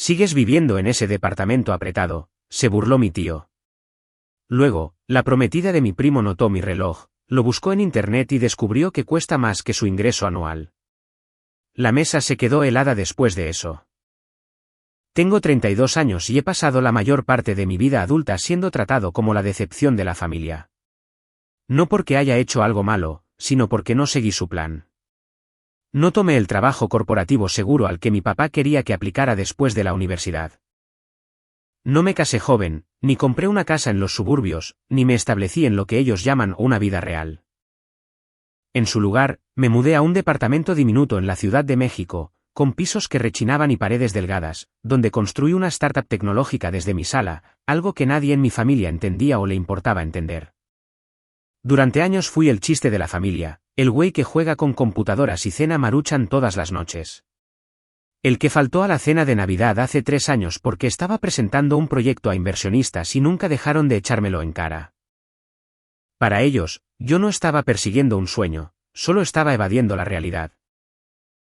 ¿Sigues viviendo en ese departamento apretado?, se burló mi tío. Luego, la prometida de mi primo notó mi reloj, lo buscó en internet y descubrió que cuesta más que su ingreso anual. La mesa se quedó helada después de eso. Tengo 32 años y he pasado la mayor parte de mi vida adulta siendo tratado como la decepción de la familia. No porque haya hecho algo malo, sino porque no seguí su plan. No tomé el trabajo corporativo seguro al que mi papá quería que aplicara después de la universidad. No me casé joven, ni compré una casa en los suburbios, ni me establecí en lo que ellos llaman una vida real. En su lugar, me mudé a un departamento diminuto en la Ciudad de México, con pisos que rechinaban y paredes delgadas, donde construí una startup tecnológica desde mi sala, algo que nadie en mi familia entendía o le importaba entender. Durante años fui el chiste de la familia, el güey que juega con computadoras y cena Maruchan todas las noches. El que faltó a la cena de Navidad hace 3 años porque estaba presentando un proyecto a inversionistas y nunca dejaron de echármelo en cara. Para ellos, yo no estaba persiguiendo un sueño, solo estaba evadiendo la realidad.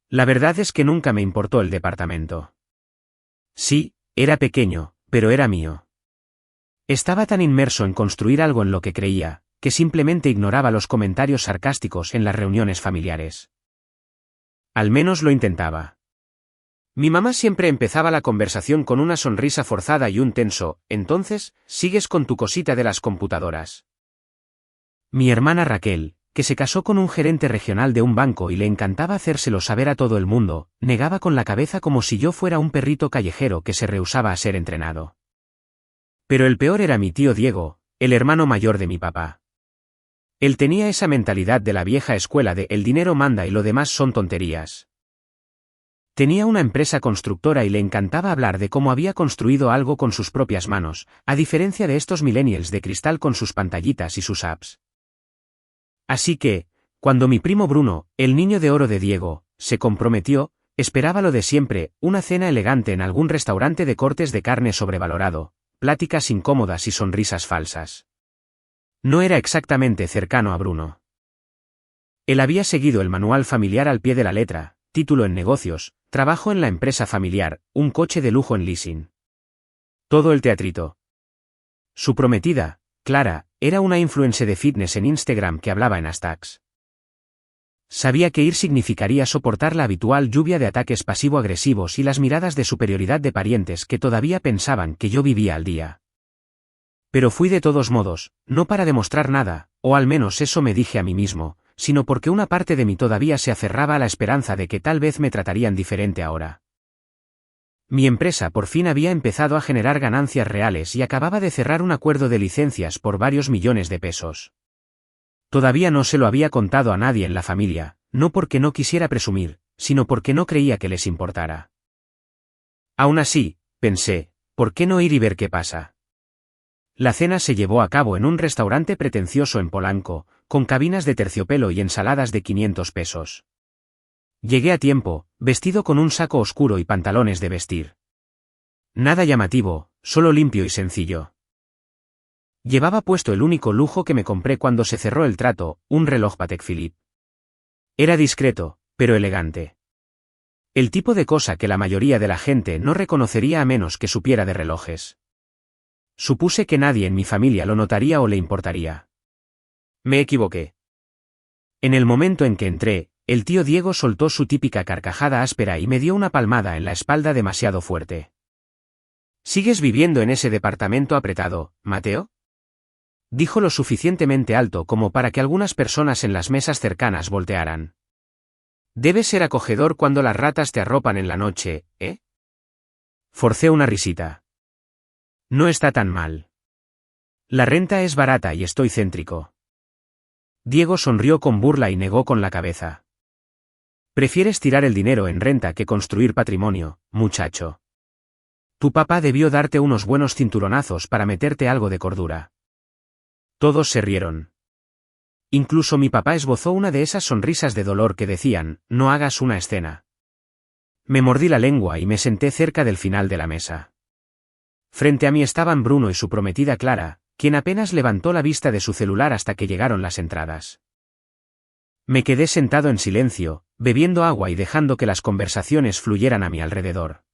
La verdad es que nunca me importó el departamento. Sí, era pequeño, pero era mío. Estaba tan inmerso en construir algo en lo que creía, que simplemente ignoraba los comentarios sarcásticos en las reuniones familiares. Al menos lo intentaba. Mi mamá siempre empezaba la conversación con una sonrisa forzada y un tenso: entonces, ¿sigues con tu cosita de las computadoras? Mi hermana Raquel, que se casó con un gerente regional de un banco y le encantaba hacérselo saber a todo el mundo, negaba con la cabeza como si yo fuera un perrito callejero que se rehusaba a ser entrenado. Pero el peor era mi tío Diego, el hermano mayor de mi papá. Él tenía esa mentalidad de la vieja escuela de el dinero manda y lo demás son tonterías. Tenía una empresa constructora y le encantaba hablar de cómo había construido algo con sus propias manos, a diferencia de estos millennials de cristal con sus pantallitas y sus apps. Así que, cuando mi primo Bruno, el niño de oro de Diego, se comprometió, esperaba lo de siempre: una cena elegante en algún restaurante de cortes de carne sobrevalorado, pláticas incómodas y sonrisas falsas. No era exactamente cercano a Bruno. Él había seguido el manual familiar al pie de la letra: título en negocios, trabajo en la empresa familiar, un coche de lujo en leasing. Todo el teatrito. Su prometida, Clara, era una influencer de fitness en Instagram que hablaba en hashtags. Sabía que ir significaría soportar la habitual lluvia de ataques pasivo-agresivos y las miradas de superioridad de parientes que todavía pensaban que yo vivía al día. Pero fui de todos modos, no para demostrar nada, o al menos eso me dije a mí mismo, sino porque una parte de mí todavía se aferraba a la esperanza de que tal vez me tratarían diferente ahora. Mi empresa por fin había empezado a generar ganancias reales y acababa de cerrar un acuerdo de licencias por varios millones de pesos. Todavía no se lo había contado a nadie en la familia, no porque no quisiera presumir, sino porque no creía que les importara. Aún así, pensé, ¿por qué no ir y ver qué pasa? La cena se llevó a cabo en un restaurante pretencioso en Polanco, con cabinas de terciopelo y ensaladas de 500 pesos. Llegué a tiempo, vestido con un saco oscuro y pantalones de vestir. Nada llamativo, solo limpio y sencillo. Llevaba puesto el único lujo que me compré cuando se cerró el trato, un reloj Patek Philippe. Era discreto, pero elegante. El tipo de cosa que la mayoría de la gente no reconocería a menos que supiera de relojes. Supuse que nadie en mi familia lo notaría o le importaría. Me equivoqué. En el momento en que entré, el tío Diego soltó su típica carcajada áspera y me dio una palmada en la espalda demasiado fuerte. ¿Sigues viviendo en ese departamento apretado, Mateo? Dijo lo suficientemente alto como para que algunas personas en las mesas cercanas voltearan. Debe ser acogedor cuando las ratas te arropan en la noche, ¿eh? Forcé una risita. No está tan mal. La renta es barata y estoy céntrico. Diego sonrió con burla y negó con la cabeza. Prefieres tirar el dinero en renta que construir patrimonio, muchacho. Tu papá debió darte unos buenos cinturonazos para meterte algo de cordura. Todos se rieron. Incluso mi papá esbozó una de esas sonrisas de dolor que decían: no hagas una escena. Me mordí la lengua y me senté cerca del final de la mesa. Frente a mí estaban Bruno y su prometida Clara, quien apenas levantó la vista de su celular hasta que llegaron las entradas. Me quedé sentado en silencio, bebiendo agua y dejando que las conversaciones fluyeran a mi alrededor.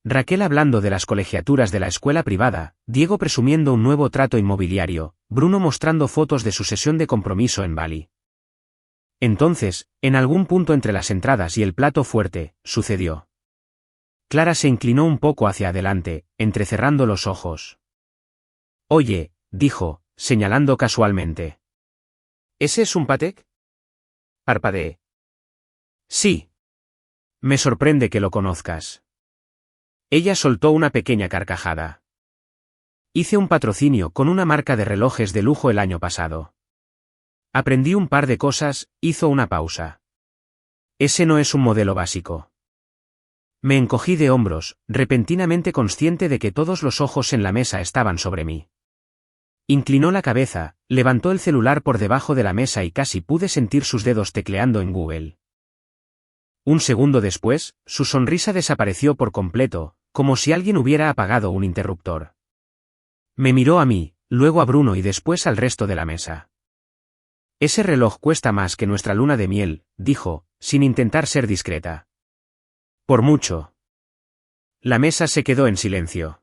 Raquel hablando de las colegiaturas de la escuela privada, Diego presumiendo un nuevo trato inmobiliario, Bruno mostrando fotos de su sesión de compromiso en Bali. Entonces, en algún punto entre las entradas y el plato fuerte, sucedió. Clara se inclinó un poco hacia adelante, entrecerrando los ojos. Oye, dijo, señalando casualmente. ¿Ese es un patek? Parpadeé. Sí. Me sorprende que lo conozcas. Ella soltó una pequeña carcajada. Hice un patrocinio con una marca de relojes de lujo el año pasado. Aprendí un par de cosas, hizo una pausa. Ese no es un modelo básico. Me encogí de hombros, repentinamente consciente de que todos los ojos en la mesa estaban sobre mí. Inclinó la cabeza, levantó el celular por debajo de la mesa y casi pude sentir sus dedos tecleando en Google. Un segundo después, su sonrisa desapareció por completo, como si alguien hubiera apagado un interruptor. Me miró a mí, luego a Bruno y después al resto de la mesa. Ese reloj cuesta más que nuestra luna de miel, dijo, sin intentar ser discreta. Por mucho. La mesa se quedó en silencio.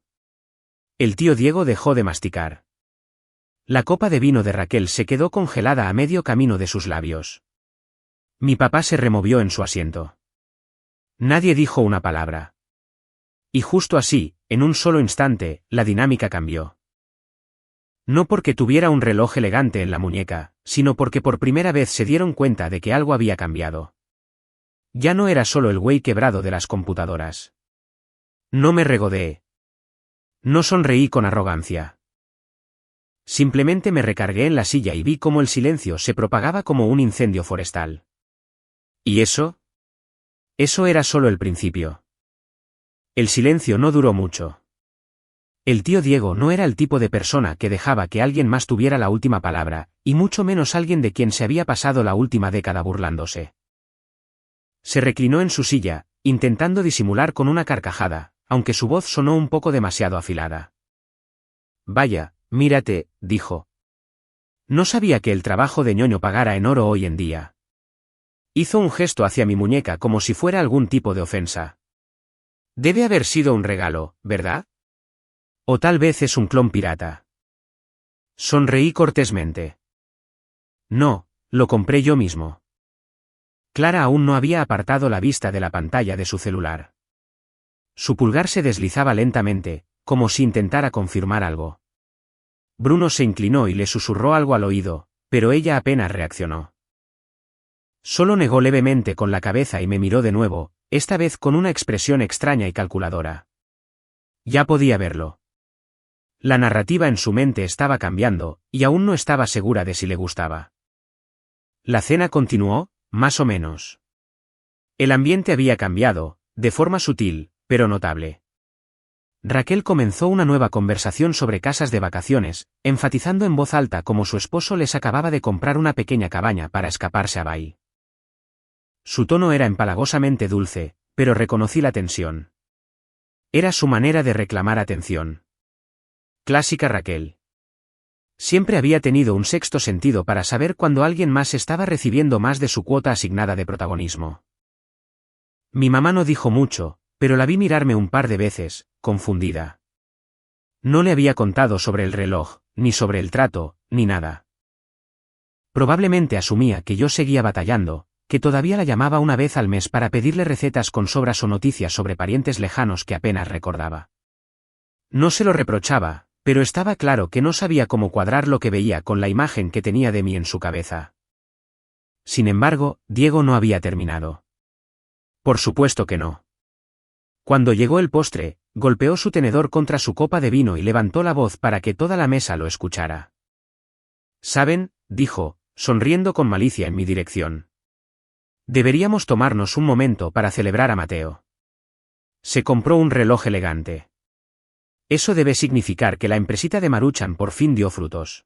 El tío Diego dejó de masticar. La copa de vino de Raquel se quedó congelada a medio camino de sus labios. Mi papá se removió en su asiento. Nadie dijo una palabra. Y justo así, en un solo instante, la dinámica cambió. No porque tuviera un reloj elegante en la muñeca, sino porque por primera vez se dieron cuenta de que algo había cambiado. Ya no era solo el güey quebrado de las computadoras. No me regodeé. No sonreí con arrogancia. Simplemente me recargué en la silla y vi cómo el silencio se propagaba como un incendio forestal. ¿Y eso? Eso era solo el principio. El silencio no duró mucho. El tío Diego no era el tipo de persona que dejaba que alguien más tuviera la última palabra, y mucho menos alguien de quien se había pasado la última década burlándose. Se reclinó en su silla, intentando disimular con una carcajada, aunque su voz sonó un poco demasiado afilada. Vaya, mírate, dijo. No sabía que el trabajo de ñoño pagara en oro hoy en día. Hizo un gesto hacia mi muñeca como si fuera algún tipo de ofensa. Debe haber sido un regalo, ¿verdad? O tal vez es un clon pirata. Sonreí cortésmente. No, lo compré yo mismo. Clara aún no había apartado la vista de la pantalla de su celular. Su pulgar se deslizaba lentamente, como si intentara confirmar algo. Bruno se inclinó y le susurró algo al oído, pero ella apenas reaccionó. Solo negó levemente con la cabeza y me miró de nuevo, esta vez con una expresión extraña y calculadora. Ya podía verlo. La narrativa en su mente estaba cambiando, y aún no estaba segura de si le gustaba. La cena continuó, más o menos. El ambiente había cambiado, de forma sutil, pero notable. Raquel comenzó una nueva conversación sobre casas de vacaciones, enfatizando en voz alta cómo su esposo les acababa de comprar una pequeña cabaña para escaparse a Bali. Su tono era empalagosamente dulce, pero reconocí la tensión. Era su manera de reclamar atención. Clásica Raquel. Siempre había tenido un sexto sentido para saber cuando alguien más estaba recibiendo más de su cuota asignada de protagonismo. Mi mamá no dijo mucho, pero la vi mirarme un par de veces, confundida. No le había contado sobre el reloj, ni sobre el trato, ni nada. Probablemente asumía que yo seguía batallando, que todavía la llamaba una vez al mes para pedirle recetas con sobras o noticias sobre parientes lejanos que apenas recordaba. No se lo reprochaba, pero estaba claro que no sabía cómo cuadrar lo que veía con la imagen que tenía de mí en su cabeza. Sin embargo, Diego no había terminado. Por supuesto que no. Cuando llegó el postre, golpeó su tenedor contra su copa de vino y levantó la voz para que toda la mesa lo escuchara. ¿Saben?, dijo, sonriendo con malicia en mi dirección. Deberíamos tomarnos un momento para celebrar a Mateo. Se compró un reloj elegante. Eso debe significar que la empresita de Maruchan por fin dio frutos.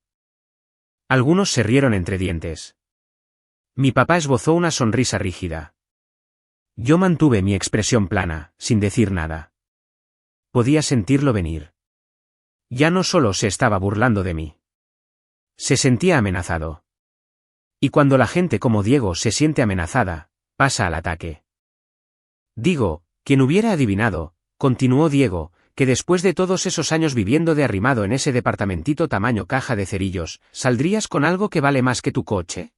Algunos se rieron entre dientes. Mi papá esbozó una sonrisa rígida. Yo mantuve mi expresión plana, sin decir nada. Podía sentirlo venir. Ya no solo se estaba burlando de mí. Se sentía amenazado. Y cuando la gente como Diego se siente amenazada, pasa al ataque. Digo, quien hubiera adivinado, continuó Diego, que después de todos esos años viviendo de arrimado en ese departamentito tamaño caja de cerillos, ¿saldrías con algo que vale más que tu coche?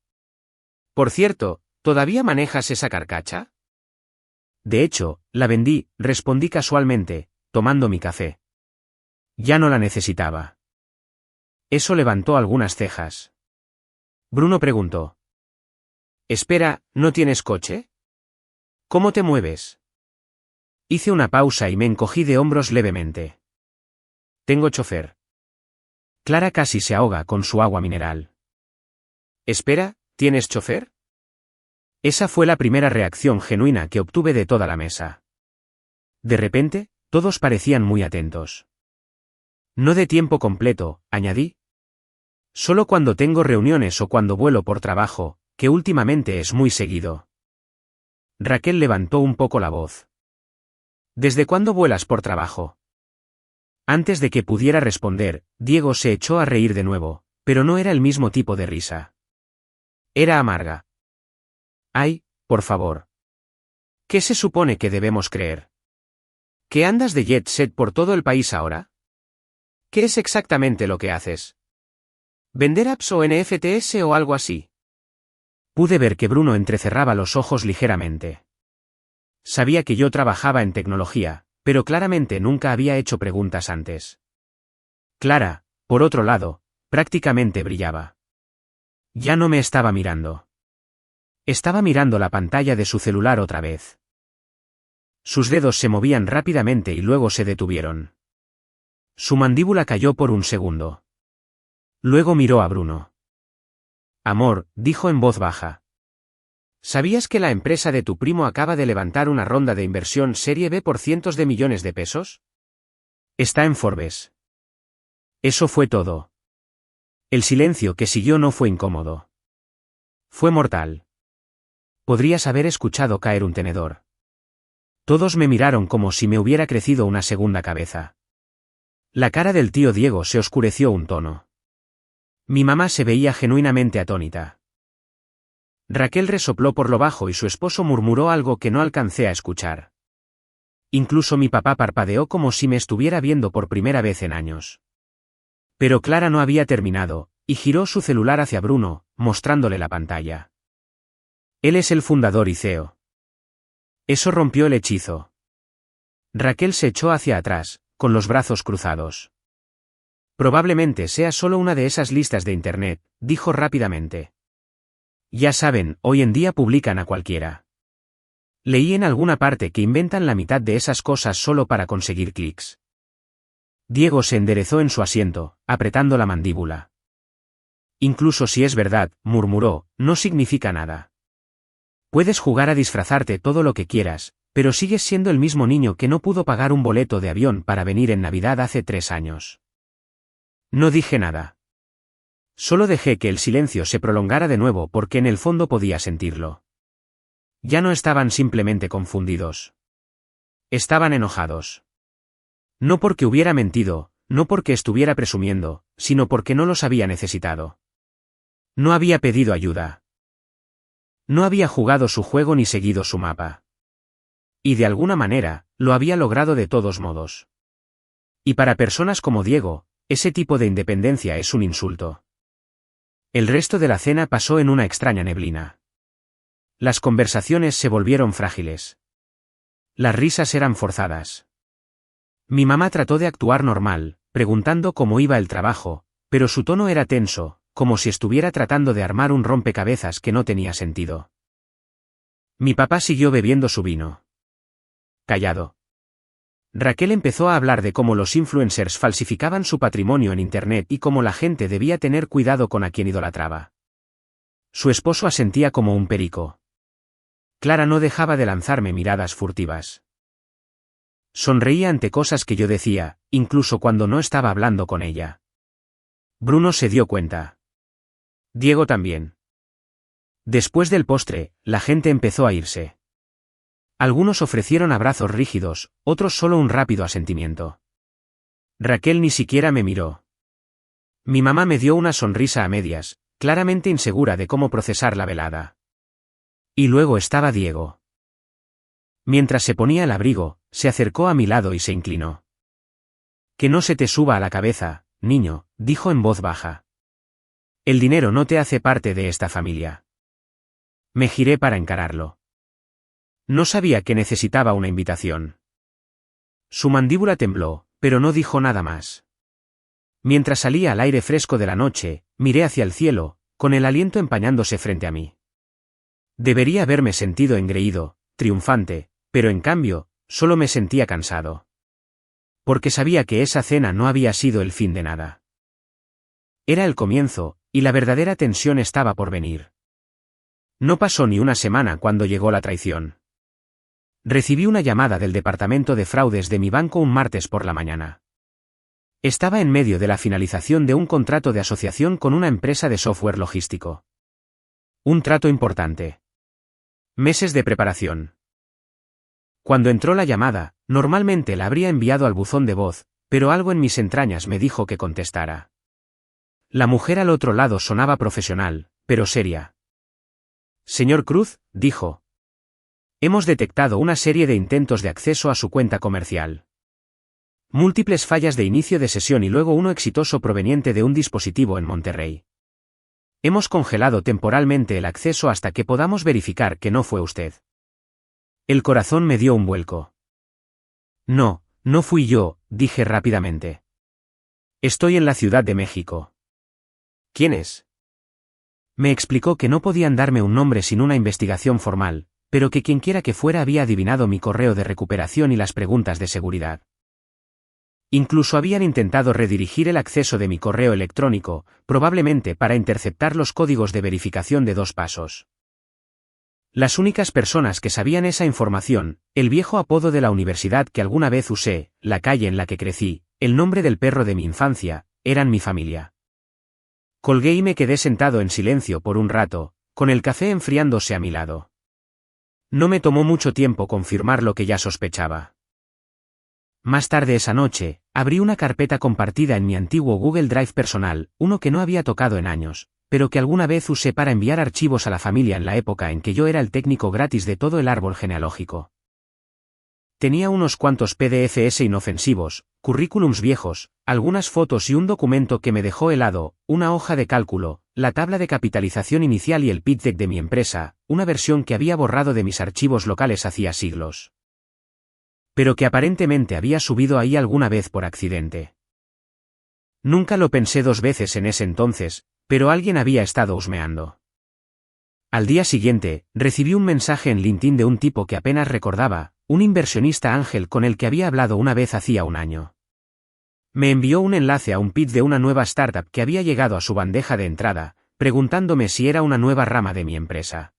Por cierto, ¿todavía manejas esa carcacha? De hecho, la vendí, respondí casualmente, tomando mi café. Ya no la necesitaba. Eso levantó algunas cejas. Bruno preguntó. Espera, ¿no tienes coche? ¿Cómo te mueves? Hice una pausa y me encogí de hombros levemente. Tengo chofer. Clara casi se ahoga con su agua mineral. Espera, ¿tienes chofer? Esa fue la primera reacción genuina que obtuve de toda la mesa. De repente, todos parecían muy atentos. No de tiempo completo, añadí. Solo cuando tengo reuniones o cuando vuelo por trabajo, que últimamente es muy seguido. Raquel levantó un poco la voz. ¿Desde cuándo vuelas por trabajo? Antes de que pudiera responder, Diego se echó a reír de nuevo, pero no era el mismo tipo de risa. Era amarga. Ay, por favor. ¿Qué se supone que debemos creer? ¿Que andas de jet set por todo el país ahora? ¿Qué es exactamente lo que haces? ¿Vender apps o NFTs o algo así? Pude ver que Bruno entrecerraba los ojos ligeramente. Sabía que yo trabajaba en tecnología, pero claramente nunca había hecho preguntas antes. Clara, por otro lado, prácticamente brillaba. Ya no me estaba mirando. Estaba mirando la pantalla de su celular otra vez. Sus dedos se movían rápidamente y luego se detuvieron. Su mandíbula cayó por un segundo. Luego miró a Bruno. Amor, dijo en voz baja. ¿Sabías que la empresa de tu primo acaba de levantar una ronda de inversión Serie B por cientos de millones de pesos? Está en Forbes. Eso fue todo. El silencio que siguió no fue incómodo. Fue mortal. Podrías haber escuchado caer un tenedor. Todos me miraron como si me hubiera crecido una segunda cabeza. La cara del tío Diego se oscureció un tono. Mi mamá se veía genuinamente atónita. Raquel resopló por lo bajo y su esposo murmuró algo que no alcancé a escuchar. Incluso mi papá parpadeó como si me estuviera viendo por primera vez en años. Pero Clara no había terminado, y giró su celular hacia Bruno, mostrándole la pantalla. Él es el fundador y CEO. Eso rompió el hechizo. Raquel se echó hacia atrás, con los brazos cruzados. Probablemente sea solo una de esas listas de internet, dijo rápidamente. Ya saben, hoy en día publican a cualquiera. Leí en alguna parte que inventan la mitad de esas cosas solo para conseguir clics. Diego se enderezó en su asiento, apretando la mandíbula. Incluso si es verdad, murmuró, no significa nada. Puedes jugar a disfrazarte todo lo que quieras, pero sigues siendo el mismo niño que no pudo pagar un boleto de avión para venir en Navidad hace 3 años. No dije nada. Solo dejé que el silencio se prolongara de nuevo porque en el fondo podía sentirlo. Ya no estaban simplemente confundidos. Estaban enojados. No porque hubiera mentido, no porque estuviera presumiendo, sino porque no los había necesitado. No había pedido ayuda. No había jugado su juego ni seguido su mapa. Y de alguna manera, lo había logrado de todos modos. Y para personas como Diego, ese tipo de independencia es un insulto. El resto de la cena pasó en una extraña neblina. Las conversaciones se volvieron frágiles. Las risas eran forzadas. Mi mamá trató de actuar normal, preguntando cómo iba el trabajo, pero su tono era tenso, como si estuviera tratando de armar un rompecabezas que no tenía sentido. Mi papá siguió bebiendo su vino. Callado. Raquel empezó a hablar de cómo los influencers falsificaban su patrimonio en Internet y cómo la gente debía tener cuidado con a quien idolatraba. Su esposo asentía como un perico. Clara no dejaba de lanzarme miradas furtivas. Sonreía ante cosas que yo decía, incluso cuando no estaba hablando con ella. Bruno se dio cuenta. Diego también. Después del postre, la gente empezó a irse. Algunos ofrecieron abrazos rígidos, otros solo un rápido asentimiento. Raquel ni siquiera me miró. Mi mamá me dio una sonrisa a medias, claramente insegura de cómo procesar la velada. Y luego estaba Diego. Mientras se ponía el abrigo, se acercó a mi lado y se inclinó. Que no se te suba a la cabeza, niño, dijo en voz baja. El dinero no te hace parte de esta familia. Me giré para encararlo. No sabía que necesitaba una invitación. Su mandíbula tembló, pero no dijo nada más. Mientras salía al aire fresco de la noche, miré hacia el cielo, con el aliento empañándose frente a mí. Debería haberme sentido engreído, triunfante, pero en cambio, solo me sentía cansado. Porque sabía que esa cena no había sido el fin de nada. Era el comienzo, y la verdadera tensión estaba por venir. No pasó ni una semana cuando llegó la traición. Recibí una llamada del departamento de fraudes de mi banco un martes por la mañana. Estaba en medio de la finalización de un contrato de asociación con una empresa de software logístico. Un trato importante. Meses de preparación. Cuando entró la llamada, normalmente la habría enviado al buzón de voz, pero algo en mis entrañas me dijo que contestara. La mujer al otro lado sonaba profesional, pero seria. Señor Cruz, dijo. Hemos detectado una serie de intentos de acceso a su cuenta comercial. Múltiples fallas de inicio de sesión y luego uno exitoso proveniente de un dispositivo en Monterrey. Hemos congelado temporalmente el acceso hasta que podamos verificar que no fue usted. El corazón me dio un vuelco. No, no fui yo, dije rápidamente. Estoy en la Ciudad de México. ¿Quién es? Me explicó que no podían darme un nombre sin una investigación formal, pero que quienquiera que fuera había adivinado mi correo de recuperación y las preguntas de seguridad. Incluso habían intentado redirigir el acceso de mi correo electrónico, probablemente para interceptar los códigos de verificación de 2 pasos. Las únicas personas que sabían esa información, el viejo apodo de la universidad que alguna vez usé, la calle en la que crecí, el nombre del perro de mi infancia, eran mi familia. Colgué y me quedé sentado en silencio por un rato, con el café enfriándose a mi lado. No me tomó mucho tiempo confirmar lo que ya sospechaba. Más tarde esa noche, abrí una carpeta compartida en mi antiguo Google Drive personal, uno que no había tocado en años, pero que alguna vez usé para enviar archivos a la familia en la época en que yo era el técnico gratis de todo el árbol genealógico. Tenía unos cuantos PDFs inofensivos, currículums viejos, algunas fotos y un documento que me dejó helado, una hoja de cálculo, la tabla de capitalización inicial y el pitch deck de mi empresa, una versión que había borrado de mis archivos locales hacía siglos. Pero que aparentemente había subido ahí alguna vez por accidente. Nunca lo pensé 2 veces en ese entonces, pero alguien había estado husmeando. Al día siguiente, recibí un mensaje en LinkedIn de un tipo que apenas recordaba, un inversionista ángel con el que había hablado una vez hacía un año. Me envió un enlace a un pitch de una nueva startup que había llegado a su bandeja de entrada, preguntándome si era una nueva rama de mi empresa.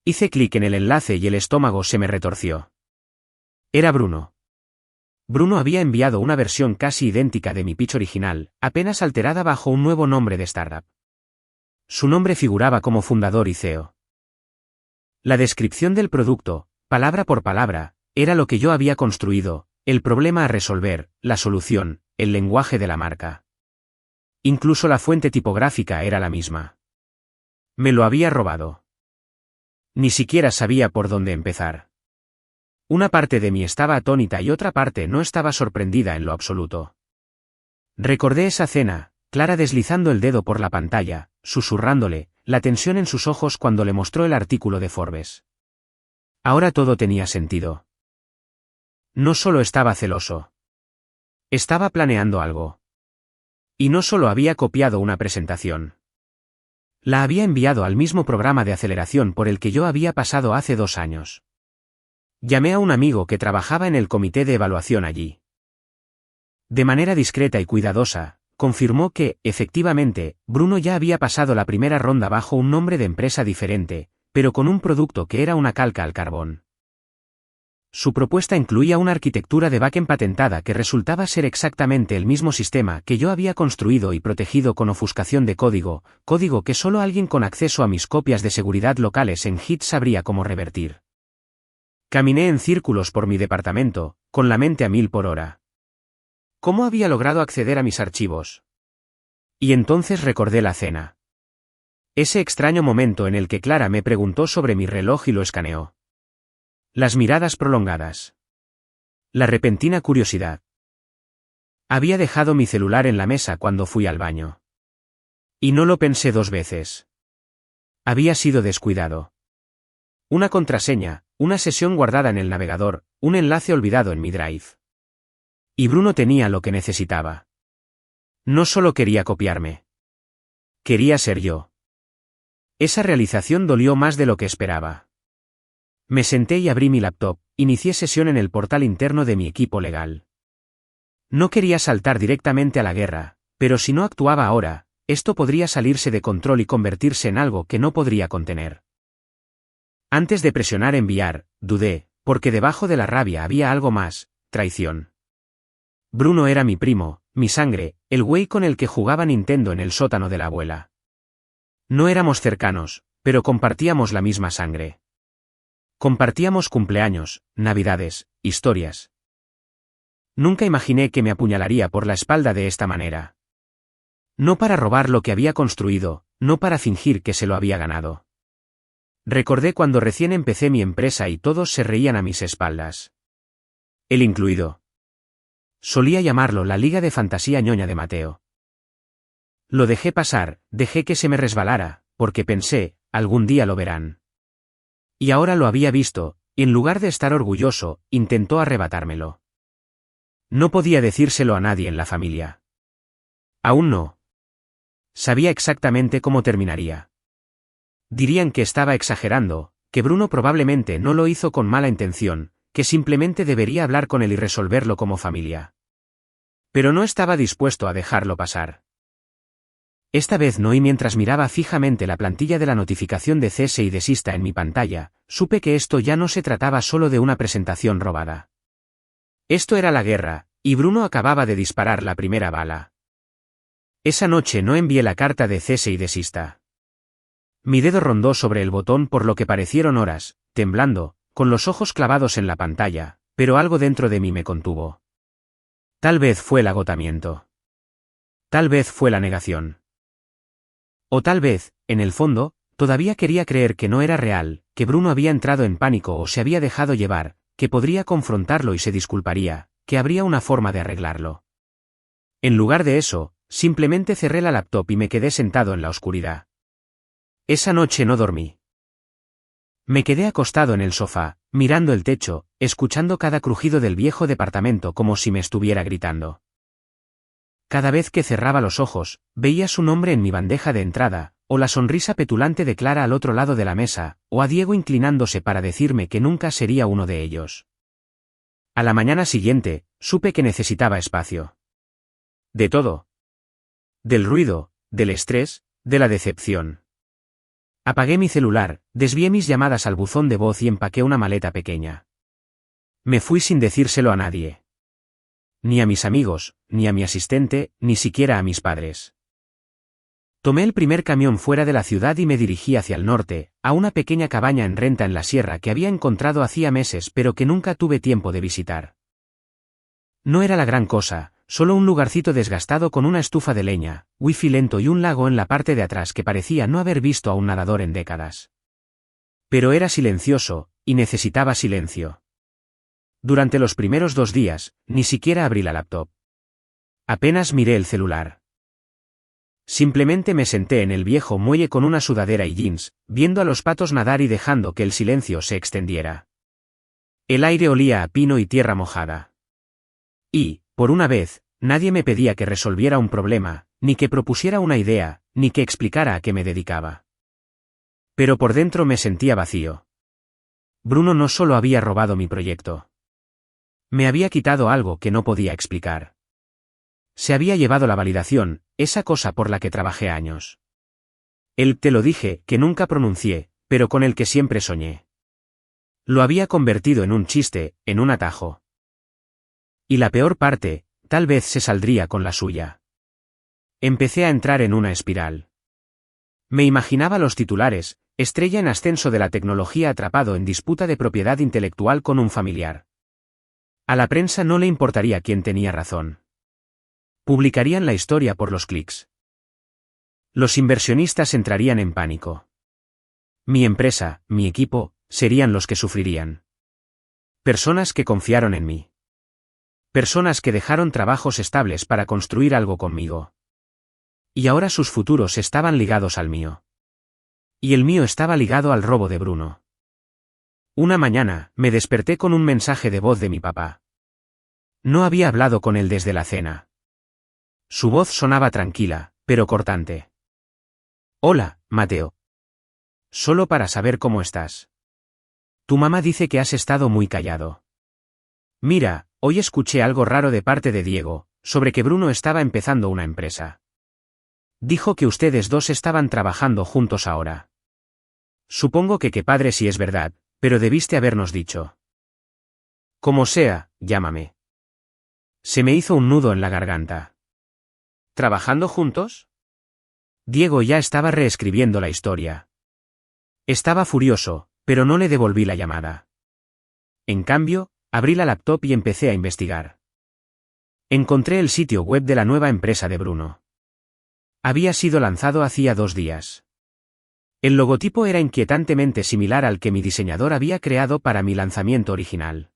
Hice clic en el enlace y el estómago se me retorció. Era Bruno. Bruno había enviado una versión casi idéntica de mi pitch original, apenas alterada bajo un nuevo nombre de startup. Su nombre figuraba como fundador y CEO. La descripción del producto, palabra por palabra, era lo que yo había construido, el problema a resolver, la solución, el lenguaje de la marca. Incluso la fuente tipográfica era la misma. Me lo había robado. Ni siquiera sabía por dónde empezar. Una parte de mí estaba atónita y otra parte no estaba sorprendida en lo absoluto. Recordé esa cena, Clara deslizando el dedo por la pantalla, susurrándole, la tensión en sus ojos cuando le mostró el artículo de Forbes. Ahora todo tenía sentido. No solo estaba celoso. Estaba planeando algo. Y no solo había copiado una presentación. La había enviado al mismo programa de aceleración por el que yo había pasado hace 2 años. Llamé a un amigo que trabajaba en el comité de evaluación allí. De manera discreta y cuidadosa, confirmó que, efectivamente, Bruno ya había pasado la primera ronda bajo un nombre de empresa diferente, pero con un producto que era una calca al carbón. Su propuesta incluía una arquitectura de backend patentada que resultaba ser exactamente el mismo sistema que yo había construido y protegido con ofuscación de código que solo alguien con acceso a mis copias de seguridad locales en Git sabría cómo revertir. Caminé en círculos por mi departamento, con la mente a 1000 por hora. ¿Cómo había logrado acceder a mis archivos? Y entonces recordé la cena. Ese extraño momento en el que Clara me preguntó sobre mi reloj y lo escaneó. Las miradas prolongadas. La repentina curiosidad. Había dejado mi celular en la mesa cuando fui al baño. Y no lo pensé 2 veces. Había sido descuidado. Una contraseña, una sesión guardada en el navegador, un enlace olvidado en mi Drive. Y Bruno tenía lo que necesitaba. No solo quería copiarme. Quería ser yo. Esa realización dolió más de lo que esperaba. Me senté y abrí mi laptop, inicié sesión en el portal interno de mi equipo legal. No quería saltar directamente a la guerra, pero si no actuaba ahora, esto podría salirse de control y convertirse en algo que no podría contener. Antes de presionar enviar, dudé, porque debajo de la rabia había algo más, traición. Bruno era mi primo, mi sangre, el güey con el que jugaba Nintendo en el sótano de la abuela. No éramos cercanos, pero compartíamos la misma sangre. Compartíamos cumpleaños, navidades, historias. Nunca imaginé que me apuñalaría por la espalda de esta manera. No para robar lo que había construido, no para fingir que se lo había ganado. Recordé cuando recién empecé mi empresa y todos se reían a mis espaldas. Él incluido. Solía llamarlo la Liga de Fantasía Ñoña de Mateo. Lo dejé pasar, dejé que se me resbalara, porque pensé, algún día lo verán. Y ahora lo había visto, y en lugar de estar orgulloso, intentó arrebatármelo. No podía decírselo a nadie en la familia. Aún no. Sabía exactamente cómo terminaría. Dirían que estaba exagerando, que Bruno probablemente no lo hizo con mala intención, que simplemente debería hablar con él y resolverlo como familia. Pero no estaba dispuesto a dejarlo pasar. Esta vez no, y mientras miraba fijamente la plantilla de la notificación de cese y desista en mi pantalla, supe que esto ya no se trataba solo de una presentación robada. Esto era la guerra, y Bruno acababa de disparar la primera bala. Esa noche no envié la carta de cese y desista. Mi dedo rondó sobre el botón por lo que parecieron horas, temblando, con los ojos clavados en la pantalla, pero algo dentro de mí me contuvo. Tal vez fue el agotamiento. Tal vez fue la negación. O tal vez, en el fondo, todavía quería creer que no era real, que Bruno había entrado en pánico o se había dejado llevar, que podría confrontarlo y se disculparía, que habría una forma de arreglarlo. En lugar de eso, simplemente cerré la laptop y me quedé sentado en la oscuridad. Esa noche no dormí. Me quedé acostado en el sofá, mirando el techo, escuchando cada crujido del viejo departamento como si me estuviera gritando. Cada vez que cerraba los ojos, veía su nombre en mi bandeja de entrada, o la sonrisa petulante de Clara al otro lado de la mesa, o a Diego inclinándose para decirme que nunca sería uno de ellos. A la mañana siguiente, supe que necesitaba espacio. De todo. Del ruido, del estrés, de la decepción. Apagué mi celular, desvié mis llamadas al buzón de voz y empaqué una maleta pequeña. Me fui sin decírselo a nadie. Ni a mis amigos, ni a mi asistente, ni siquiera a mis padres. Tomé el primer camión fuera de la ciudad y me dirigí hacia el norte, a una pequeña cabaña en renta en la sierra que había encontrado hacía meses pero que nunca tuve tiempo de visitar. No era la gran cosa, solo un lugarcito desgastado con una estufa de leña, wifi lento y un lago en la parte de atrás que parecía no haber visto a un nadador en décadas. Pero era silencioso, y necesitaba silencio. Durante los primeros 2 días, ni siquiera abrí la laptop. Apenas miré el celular. Simplemente me senté en el viejo muelle con una sudadera y jeans, viendo a los patos nadar y dejando que el silencio se extendiera. El aire olía a pino y tierra mojada. Y, por una vez, nadie me pedía que resolviera un problema, ni que propusiera una idea, ni que explicara a qué me dedicaba. Pero por dentro me sentía vacío. Bruno no solo había robado mi proyecto. Me había quitado algo que no podía explicar. Se había llevado la validación, esa cosa por la que trabajé años. El te lo dije, que nunca pronuncié, pero con el que siempre soñé. Lo había convertido en un chiste, en un atajo. Y la peor parte, tal vez se saldría con la suya. Empecé a entrar en una espiral. Me imaginaba los titulares, estrella en ascenso de la tecnología atrapado en disputa de propiedad intelectual con un familiar. A la prensa no le importaría quién tenía razón. Publicarían la historia por los clics. Los inversionistas entrarían en pánico. Mi empresa, mi equipo, serían los que sufrirían. Personas que confiaron en mí. Personas que dejaron trabajos estables para construir algo conmigo. Y ahora sus futuros estaban ligados al mío. Y el mío estaba ligado al robo de Bruno. Una mañana, me desperté con un mensaje de voz de mi papá. No había hablado con él desde la cena. Su voz sonaba tranquila, pero cortante. Hola, Mateo. Solo para saber cómo estás. Tu mamá dice que has estado muy callado. Mira, hoy escuché algo raro de parte de Diego, sobre que Bruno estaba empezando una empresa. Dijo que ustedes dos estaban trabajando juntos ahora. Supongo que qué padre si es verdad, pero debiste habernos dicho. Como sea, llámame. Se me hizo un nudo en la garganta. ¿Trabajando juntos? Diego ya estaba reescribiendo la historia. Estaba furioso, pero no le devolví la llamada. En cambio, abrí la laptop y empecé a investigar. Encontré el sitio web de la nueva empresa de Bruno. Había sido lanzado hacía 2 días. El logotipo era inquietantemente similar al que mi diseñador había creado para mi lanzamiento original.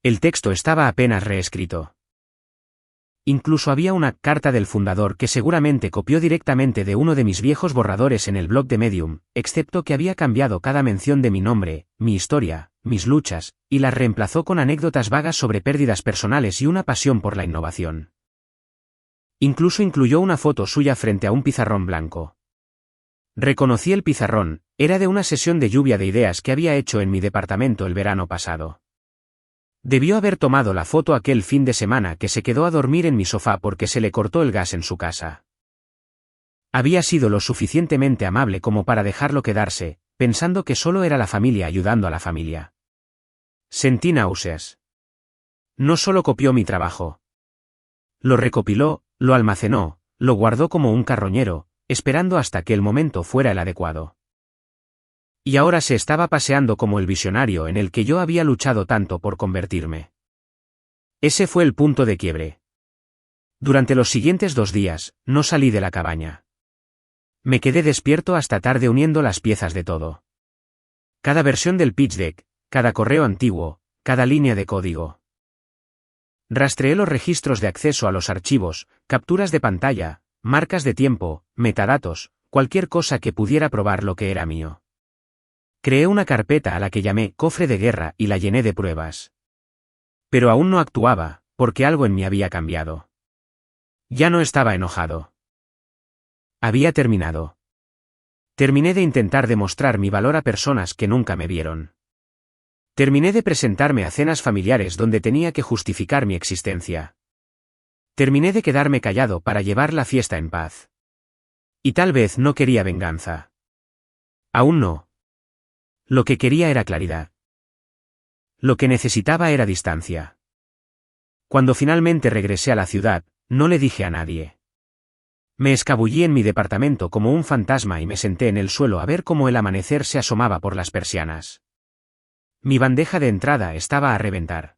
El texto estaba apenas reescrito. Incluso había una carta del fundador que seguramente copió directamente de uno de mis viejos borradores en el blog de Medium, excepto que había cambiado cada mención de mi nombre, mi historia, mis luchas, y las reemplazó con anécdotas vagas sobre pérdidas personales y una pasión por la innovación. Incluso incluyó una foto suya frente a un pizarrón blanco. Reconocí el pizarrón, era de una sesión de lluvia de ideas que había hecho en mi departamento el verano pasado. Debió haber tomado la foto aquel fin de semana que se quedó a dormir en mi sofá porque se le cortó el gas en su casa. Había sido lo suficientemente amable como para dejarlo quedarse, pensando que solo era la familia ayudando a la familia. Sentí náuseas. No solo copió mi trabajo. Lo recopiló, lo almacenó, lo guardó como un carroñero, esperando hasta que el momento fuera el adecuado. Y ahora se estaba paseando como el visionario en el que yo había luchado tanto por convertirme. Ese fue el punto de quiebre. Durante los siguientes 2 días, no salí de la cabaña. Me quedé despierto hasta tarde uniendo las piezas de todo. Cada versión del pitch deck, cada correo antiguo, cada línea de código. Rastreé los registros de acceso a los archivos, capturas de pantalla, marcas de tiempo, metadatos, cualquier cosa que pudiera probar lo que era mío. Creé una carpeta a la que llamé cofre de guerra y la llené de pruebas. Pero aún no actuaba, porque algo en mí había cambiado. Ya no estaba enojado. Había terminado. Terminé de intentar demostrar mi valor a personas que nunca me vieron. Terminé de presentarme a cenas familiares donde tenía que justificar mi existencia. Terminé de quedarme callado para llevar la fiesta en paz. Y tal vez no quería venganza. Aún no. Lo que quería era claridad. Lo que necesitaba era distancia. Cuando finalmente regresé a la ciudad, no le dije a nadie. Me escabullí en mi departamento como un fantasma y me senté en el suelo a ver cómo el amanecer se asomaba por las persianas. Mi bandeja de entrada estaba a reventar.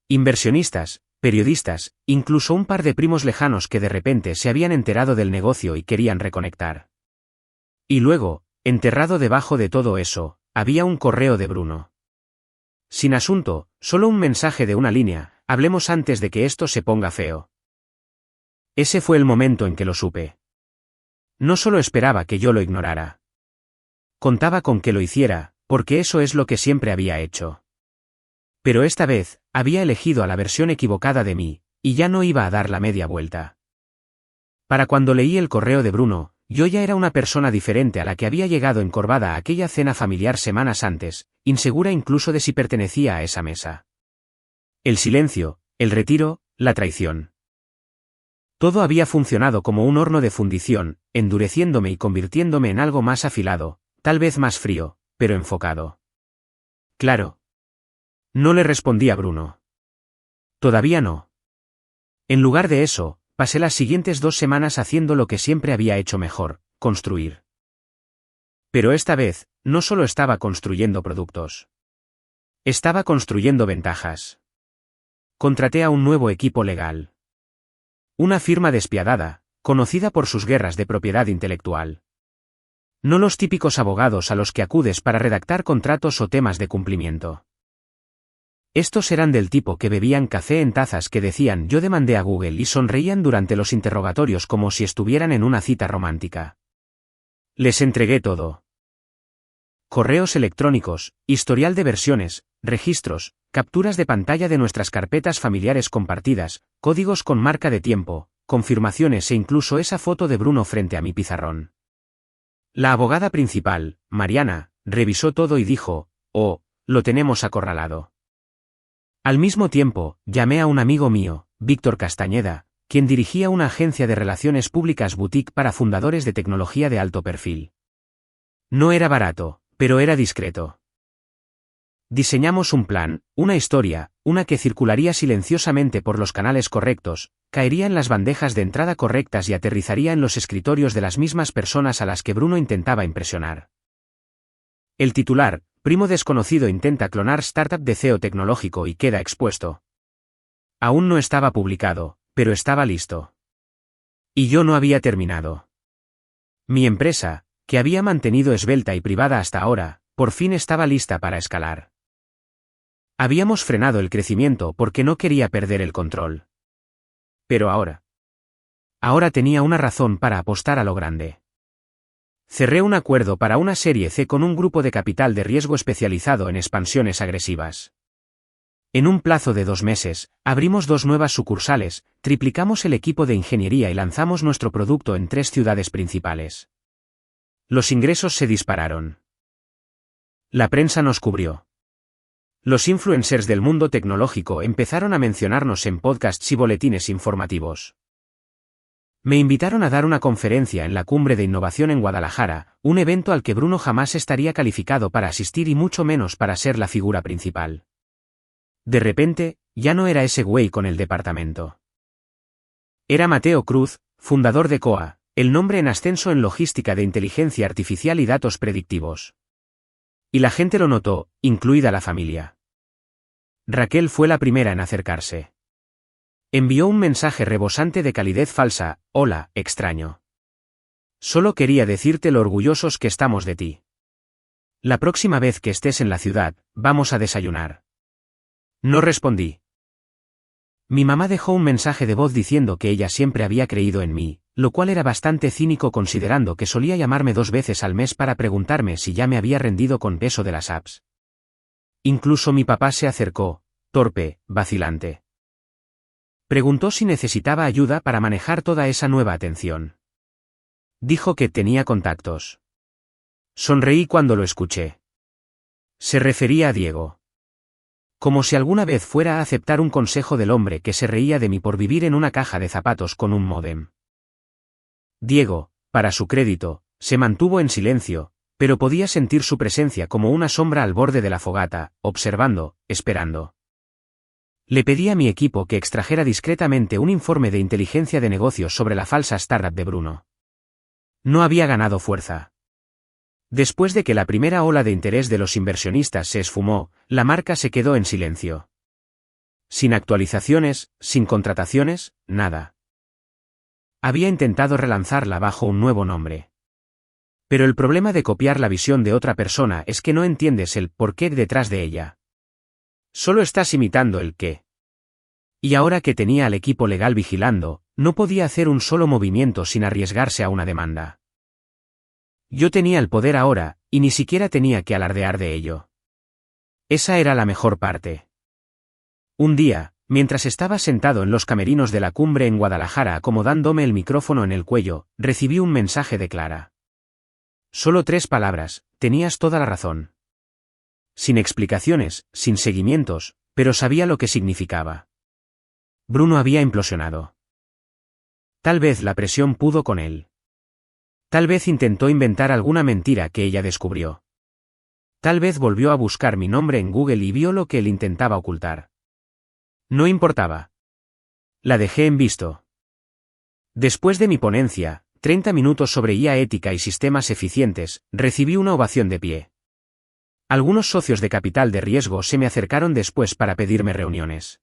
Inversionistas, periodistas, incluso un par de primos lejanos que de repente se habían enterado del negocio y querían reconectar. Y luego, enterrado debajo de todo eso, había un correo de Bruno. Sin asunto, solo un mensaje de una línea: hablemos antes de que esto se ponga feo. Ese fue el momento en que lo supe. No solo esperaba que yo lo ignorara. Contaba con que lo hiciera, porque eso es lo que siempre había hecho. Pero esta vez, había elegido a la versión equivocada de mí, y ya no iba a dar la media vuelta. Para cuando leí el correo de Bruno, yo ya era una persona diferente a la que había llegado encorvada a aquella cena familiar semanas antes, insegura incluso de si pertenecía a esa mesa. El silencio, el retiro, la traición. Todo había funcionado como un horno de fundición, endureciéndome y convirtiéndome en algo más afilado, tal vez más frío, pero enfocado. Claro. No le respondí a Bruno. Todavía no. En lugar de eso, pasé las siguientes 2 semanas haciendo lo que siempre había hecho mejor: construir. Pero esta vez, no solo estaba construyendo productos. Estaba construyendo ventajas. Contraté a un nuevo equipo legal. Una firma despiadada, conocida por sus guerras de propiedad intelectual. No los típicos abogados a los que acudes para redactar contratos o temas de cumplimiento. Estos eran del tipo que bebían café en tazas que decían "yo demandé a Google" y sonreían durante los interrogatorios como si estuvieran en una cita romántica. Les entregué todo. Correos electrónicos, historial de versiones, registros, capturas de pantalla de nuestras carpetas familiares compartidas, códigos con marca de tiempo, confirmaciones e incluso esa foto de Bruno frente a mi pizarrón. La abogada principal, Mariana, revisó todo y dijo: "Oh, lo tenemos acorralado". Al mismo tiempo, llamé a un amigo mío, Víctor Castañeda, quien dirigía una agencia de relaciones públicas boutique para fundadores de tecnología de alto perfil. No era barato, pero era discreto. Diseñamos un plan, una historia, una que circularía silenciosamente por los canales correctos, caería en las bandejas de entrada correctas y aterrizaría en los escritorios de las mismas personas a las que Bruno intentaba impresionar. El titular: primo desconocido intenta clonar startup de CEO tecnológico y queda expuesto. Aún no estaba publicado, pero estaba listo. Y yo no había terminado. Mi empresa, que había mantenido esbelta y privada hasta ahora, por fin estaba lista para escalar. Habíamos frenado el crecimiento porque no quería perder el control. Pero ahora tenía una razón para apostar a lo grande. Cerré un acuerdo para una serie C con un grupo de capital de riesgo especializado en expansiones agresivas. En un plazo de 2 meses, abrimos 2 nuevas sucursales, triplicamos el equipo de ingeniería y lanzamos nuestro producto en 3 ciudades principales. Los ingresos se dispararon. La prensa nos cubrió. Los influencers del mundo tecnológico empezaron a mencionarnos en podcasts y boletines informativos. Me invitaron a dar una conferencia en la Cumbre de Innovación en Guadalajara, un evento al que Bruno jamás estaría calificado para asistir y mucho menos para ser la figura principal. De repente, ya no era ese güey con el departamento. Era Mateo Cruz, fundador de COA, el nombre en ascenso en logística de inteligencia artificial y datos predictivos. Y la gente lo notó, incluida la familia. Raquel fue la primera en acercarse. Envió un mensaje rebosante de calidez falsa: "Hola, extraño. Solo quería decirte lo orgullosos que estamos de ti. La próxima vez que estés en la ciudad, vamos a desayunar". No respondí. Mi mamá dejó un mensaje de voz diciendo que ella siempre había creído en mí, lo cual era bastante cínico considerando que solía llamarme 2 veces al mes para preguntarme si ya me había rendido con eso de las apps. Incluso mi papá se acercó, torpe, vacilante. Preguntó si necesitaba ayuda para manejar toda esa nueva atención. Dijo que tenía contactos. Sonreí cuando lo escuché. Se refería a Diego. Como si alguna vez fuera a aceptar un consejo del hombre que se reía de mí por vivir en una caja de zapatos con un módem. Diego, para su crédito, se mantuvo en silencio, pero podía sentir su presencia como una sombra al borde de la fogata, observando, esperando. Le pedí a mi equipo que extrajera discretamente un informe de inteligencia de negocios sobre la falsa startup de Bruno. No había ganado fuerza. Después de que la primera ola de interés de los inversionistas se esfumó, la marca se quedó en silencio. Sin actualizaciones, sin contrataciones, nada. Había intentado relanzarla bajo un nuevo nombre. Pero el problema de copiar la visión de otra persona es que no entiendes el porqué detrás de ella. Solo estás imitando el qué. Y ahora que tenía al equipo legal vigilando, no podía hacer un solo movimiento sin arriesgarse a una demanda. Yo tenía el poder ahora, y ni siquiera tenía que alardear de ello. Esa era la mejor parte. Un día, mientras estaba sentado en los camerinos de la Cumbre en Guadalajara acomodándome el micrófono en el cuello, recibí un mensaje de Clara. Solo 3 palabras: tenías toda la razón. Sin explicaciones, sin seguimientos, pero sabía lo que significaba. Bruno había implosionado. Tal vez la presión pudo con él. Tal vez intentó inventar alguna mentira que ella descubrió. Tal vez volvió a buscar mi nombre en Google y vio lo que él intentaba ocultar. No importaba. La dejé en visto. Después de mi ponencia, 30 minutos sobre IA ética y sistemas eficientes, recibí una ovación de pie. Algunos socios de capital de riesgo se me acercaron después para pedirme reuniones.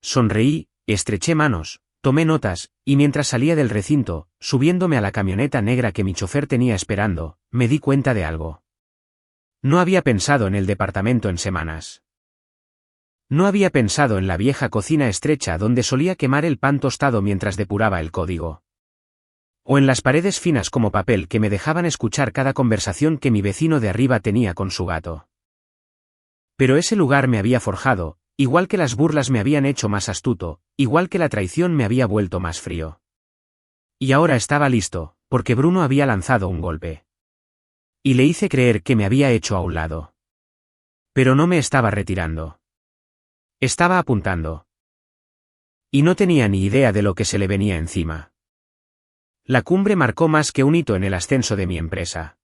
Sonreí, estreché manos, tomé notas, y mientras salía del recinto, subiéndome a la camioneta negra que mi chofer tenía esperando, me di cuenta de algo. No había pensado en el departamento en semanas. No había pensado en la vieja cocina estrecha donde solía quemar el pan tostado mientras depuraba el código. O en las paredes finas como papel que me dejaban escuchar cada conversación que mi vecino de arriba tenía con su gato. Pero ese lugar me había forjado, igual que las burlas me habían hecho más astuto, igual que la traición me había vuelto más frío. Y ahora estaba listo, porque Bruno había lanzado un golpe. Y le hice creer que me había hecho a un lado. Pero no me estaba retirando. Estaba apuntando. Y no tenía ni idea de lo que se le venía encima. La cumbre marcó más que un hito en el ascenso de mi empresa.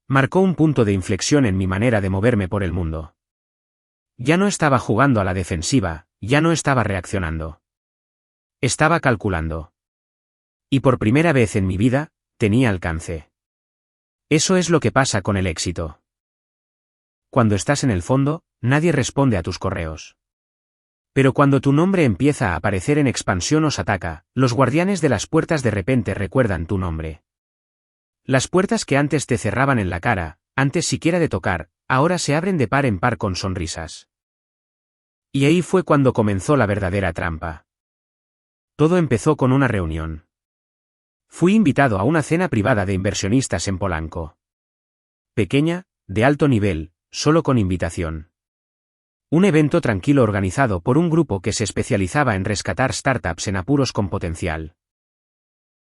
Marcó un punto de inflexión en mi manera de moverme por el mundo. Ya no estaba jugando a la defensiva, ya no estaba reaccionando. Estaba calculando. Y por primera vez en mi vida, tenía alcance. Eso es lo que pasa con el éxito. Cuando estás en el fondo, nadie responde a tus correos. Pero cuando tu nombre empieza a aparecer en expansión os ataca, los guardianes de las puertas de repente recuerdan tu nombre. Las puertas que antes te cerraban en la cara, antes siquiera de tocar, ahora se abren de par en par con sonrisas. Y ahí fue cuando comenzó la verdadera trampa. Todo empezó con una reunión. Fui invitado a una cena privada de inversionistas en Polanco. Pequeña, de alto nivel, solo con invitación. Un evento tranquilo organizado por un grupo que se especializaba en rescatar startups en apuros con potencial.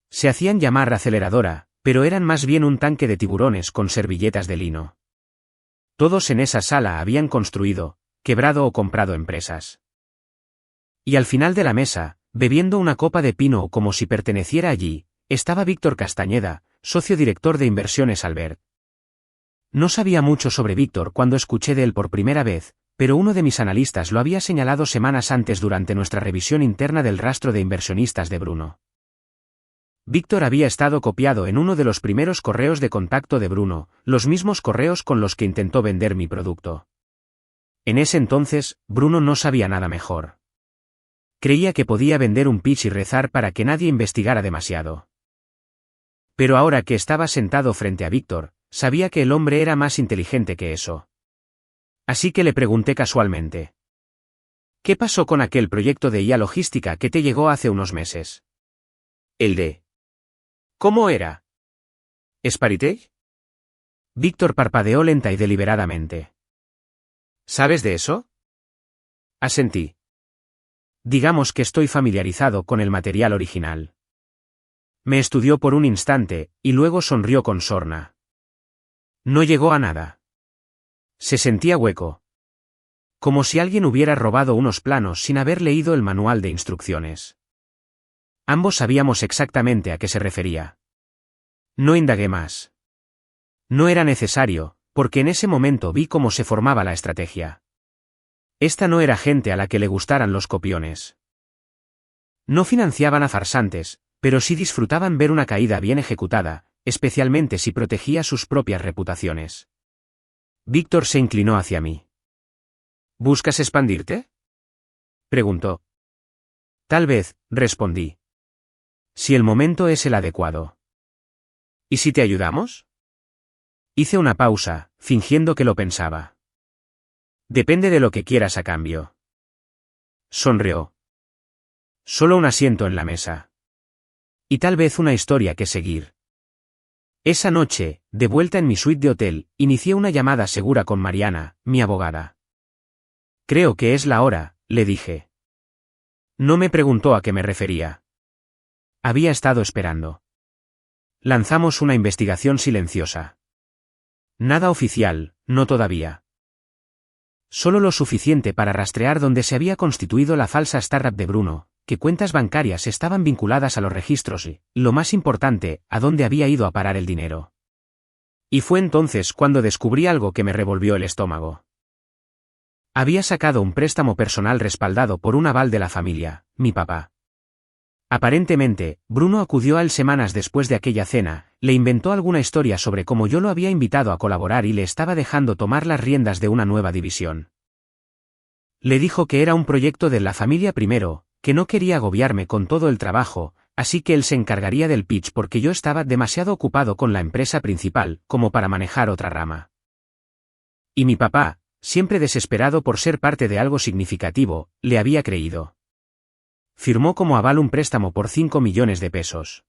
Se hacían llamar aceleradora, pero eran más bien un tanque de tiburones con servilletas de lino. Todos en esa sala habían construido, quebrado o comprado empresas. Y al final de la mesa, bebiendo una copa de pino como si perteneciera allí, estaba Víctor Castañeda, socio director de Inversiones Albert. No sabía mucho sobre Víctor cuando escuché de él por primera vez, pero uno de mis analistas lo había señalado semanas antes durante nuestra revisión interna del rastro de inversionistas de Bruno. Víctor había estado copiado en uno de los primeros correos de contacto de Bruno, los mismos correos con los que intentó vender mi producto. En ese entonces, Bruno no sabía nada mejor. Creía que podía vender un pitch y rezar para que nadie investigara demasiado. Pero ahora que estaba sentado frente a Víctor, sabía que el hombre era más inteligente que eso. Así que le pregunté casualmente. ¿Qué pasó con aquel proyecto de IA logística que te llegó hace unos meses? El de... ¿Cómo era? ¿Sparité? Víctor parpadeó lenta y deliberadamente. ¿Sabes de eso? Asentí. Digamos que estoy familiarizado con el material original. Me estudió por un instante, y luego sonrió con sorna. No llegó a nada. Se sentía hueco. Como si alguien hubiera robado unos planos sin haber leído el manual de instrucciones. Ambos sabíamos exactamente a qué se refería. No indagué más. No era necesario, porque en ese momento vi cómo se formaba la estrategia. Esta no era gente a la que le gustaran los copiones. No financiaban a farsantes, pero sí disfrutaban ver una caída bien ejecutada, especialmente si protegía sus propias reputaciones. Víctor se inclinó hacia mí. ¿Buscas expandirte? Preguntó. Tal vez, respondí. Si el momento es el adecuado. ¿Y si te ayudamos? Hice una pausa, fingiendo que lo pensaba. Depende de lo que quieras a cambio. Sonrió. Solo un asiento en la mesa. Y tal vez una historia que seguir. Esa noche, de vuelta en mi suite de hotel, inicié una llamada segura con Mariana, mi abogada. Creo que es la hora, le dije. No me preguntó a qué me refería. Había estado esperando. Lanzamos una investigación silenciosa. Nada oficial, no todavía. Solo lo suficiente para rastrear dónde se había constituido la falsa startup de Bruno, qué cuentas bancarias estaban vinculadas a los registros y, lo más importante, a dónde había ido a parar el dinero. Y fue entonces cuando descubrí algo que me revolvió el estómago. Había sacado un préstamo personal respaldado por un aval de la familia, mi papá. Aparentemente, Bruno acudió a él semanas después de aquella cena, le inventó alguna historia sobre cómo yo lo había invitado a colaborar y le estaba dejando tomar las riendas de una nueva división. Le dijo que era un proyecto de la familia primero, que no quería agobiarme con todo el trabajo, así que él se encargaría del pitch porque yo estaba demasiado ocupado con la empresa principal como para manejar otra rama. Y mi papá, siempre desesperado por ser parte de algo significativo, le había creído. Firmó como aval un préstamo por 5 millones de pesos.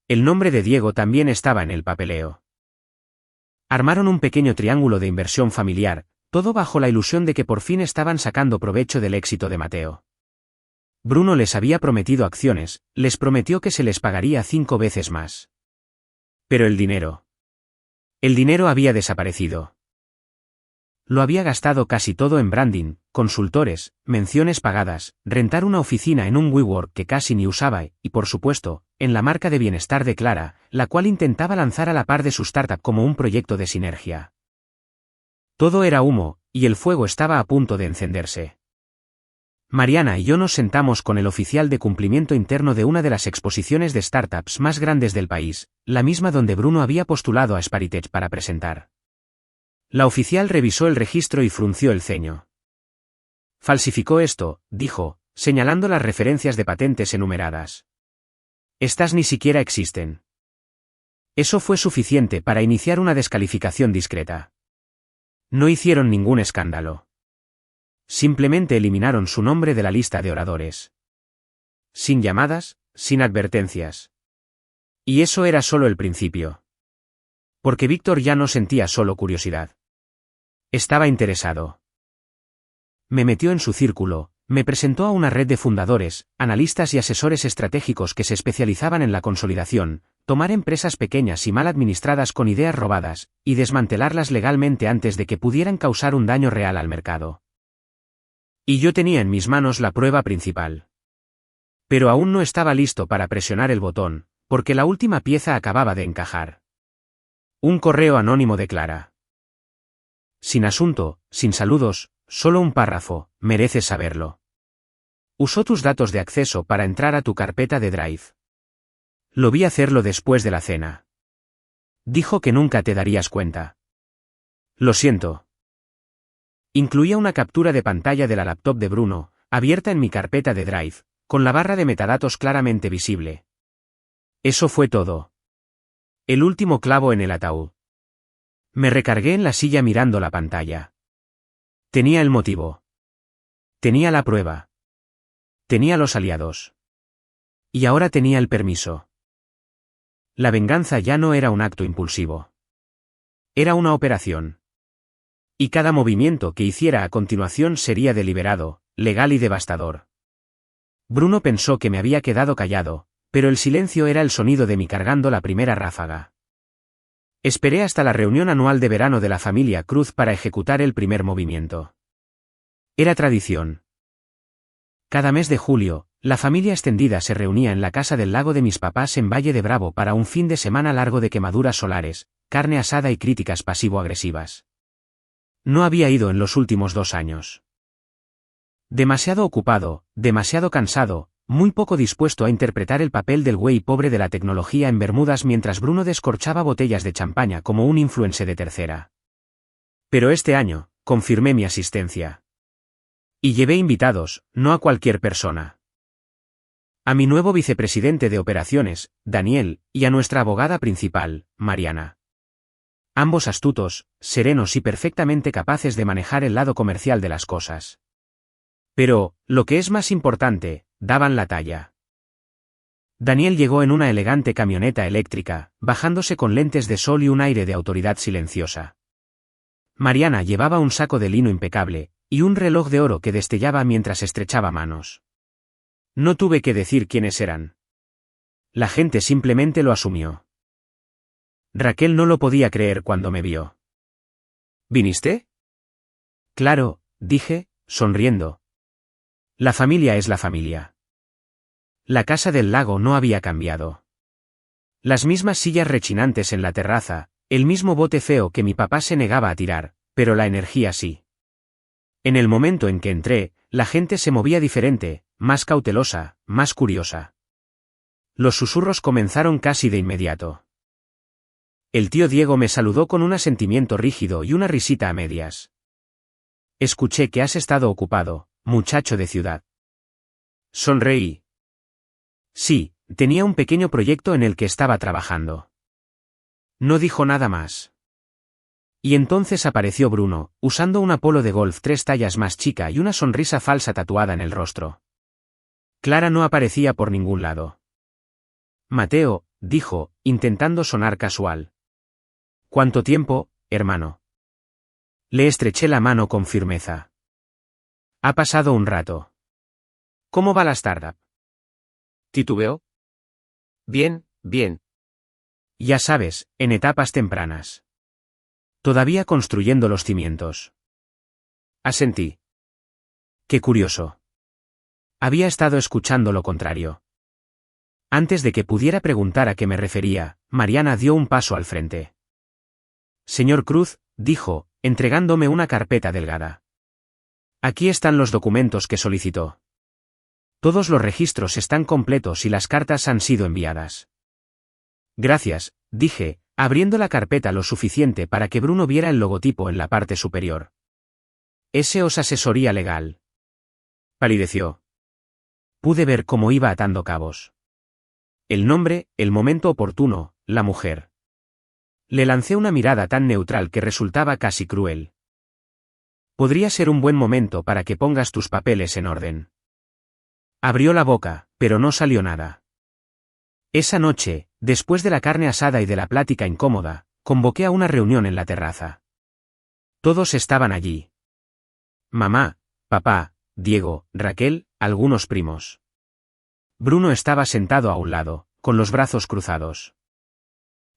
El nombre de Diego también estaba en el papeleo. Armaron un pequeño triángulo de inversión familiar, todo bajo la ilusión de que por fin estaban sacando provecho del éxito de Mateo. Bruno les había prometido acciones, les prometió que se les pagaría 5 veces más. Pero el dinero. El dinero había desaparecido. Lo había gastado casi todo en branding, consultores, menciones pagadas, rentar una oficina en un WeWork que casi ni usaba y, por supuesto, en la marca de bienestar de Clara, la cual intentaba lanzar a la par de su startup como un proyecto de sinergia. Todo era humo, y el fuego estaba a punto de encenderse. Mariana y yo nos sentamos con el oficial de cumplimiento interno de una de las exposiciones de startups más grandes del país, la misma donde Bruno había postulado a Sparitech para presentar. La oficial revisó el registro y frunció el ceño. Falsificó esto, dijo, señalando las referencias de patentes enumeradas. Estas ni siquiera existen. Eso fue suficiente para iniciar una descalificación discreta. No hicieron ningún escándalo. Simplemente eliminaron su nombre de la lista de oradores. Sin llamadas, sin advertencias. Y eso era solo el principio. Porque Víctor ya no sentía solo curiosidad. Estaba interesado. Me metió en su círculo, me presentó a una red de fundadores, analistas y asesores estratégicos que se especializaban en la consolidación, tomar empresas pequeñas y mal administradas con ideas robadas, y desmantelarlas legalmente antes de que pudieran causar un daño real al mercado. Y yo tenía en mis manos la prueba principal. Pero aún no estaba listo para presionar el botón, porque la última pieza acababa de encajar. Un correo anónimo de Clara. Sin asunto, sin saludos, solo un párrafo, mereces saberlo. Usó tus datos de acceso para entrar a tu carpeta de Drive. Lo vi hacerlo después de la cena. Dijo que nunca te darías cuenta. Lo siento. Incluía una captura de pantalla de la laptop de Bruno, abierta en mi carpeta de Drive, con la barra de metadatos claramente visible. Eso fue todo. El último clavo en el ataúd. Me recargué en la silla mirando la pantalla. Tenía el motivo. Tenía la prueba. Tenía los aliados. Y ahora tenía el permiso. La venganza ya no era un acto impulsivo. Era una operación. Y cada movimiento que hiciera a continuación sería deliberado, legal y devastador. Bruno pensó que me había quedado callado, pero el silencio era el sonido de mi cargando la primera ráfaga. Esperé hasta la reunión anual de verano de la familia Cruz para ejecutar el primer movimiento. Era tradición. Cada mes de julio, la familia extendida se reunía en la casa del lago de mis papás en Valle de Bravo para un fin de semana largo de quemaduras solares, carne asada y críticas pasivo-agresivas. No había ido en los últimos 2 años. Demasiado ocupado, demasiado cansado, muy poco dispuesto a interpretar el papel del güey pobre de la tecnología en Bermudas mientras Bruno descorchaba botellas de champaña como un influencer de tercera. Pero este año, confirmé mi asistencia. Y llevé invitados, no a cualquier persona. A mi nuevo vicepresidente de operaciones, Daniel, y a nuestra abogada principal, Mariana. Ambos astutos, serenos y perfectamente capaces de manejar el lado comercial de las cosas. Pero, lo que es más importante, daban la talla. Daniel llegó en una elegante camioneta eléctrica, bajándose con lentes de sol y un aire de autoridad silenciosa. Mariana llevaba un saco de lino impecable, y un reloj de oro que destellaba mientras estrechaba manos. No tuve que decir quiénes eran. La gente simplemente lo asumió. Raquel no lo podía creer cuando me vio. ¿Viniste? Claro, dije, sonriendo. La familia es la familia. La casa del lago no había cambiado. Las mismas sillas rechinantes en la terraza, el mismo bote feo que mi papá se negaba a tirar, pero la energía sí. En el momento en que entré, la gente se movía diferente, más cautelosa, más curiosa. Los susurros comenzaron casi de inmediato. El tío Diego me saludó con un asentimiento rígido y una risita a medias. Escuché que has estado ocupado, muchacho de ciudad. Sonreí. Sí, tenía un pequeño proyecto en el que estaba trabajando. No dijo nada más. Y entonces apareció Bruno, usando una polo de golf 3 tallas más chica y una sonrisa falsa tatuada en el rostro. Clara no aparecía por ningún lado. Mateo, dijo, intentando sonar casual. ¿Cuánto tiempo, hermano? Le estreché la mano con firmeza. Ha pasado un rato. ¿Cómo va la startup? ¿Titubeó? Bien, bien. Ya sabes, en etapas tempranas. Todavía construyendo los cimientos. Asentí. Qué curioso. Había estado escuchando lo contrario. Antes de que pudiera preguntar a qué me refería, Mariana dio un paso al frente. Señor Cruz, dijo, entregándome una carpeta delgada. Aquí están los documentos que solicitó. Todos los registros están completos y las cartas han sido enviadas. Gracias, dije, abriendo la carpeta lo suficiente para que Bruno viera el logotipo en la parte superior. ¿Ese os asesoría legal? Palideció. Pude ver cómo iba atando cabos. El nombre, el momento oportuno, la mujer. Le lancé una mirada tan neutral que resultaba casi cruel. Podría ser un buen momento para que pongas tus papeles en orden. Abrió la boca, pero no salió nada. Esa noche, después de la carne asada y de la plática incómoda, convoqué a una reunión en la terraza. Todos estaban allí. Mamá, papá, Diego, Raquel, algunos primos. Bruno estaba sentado a un lado, con los brazos cruzados.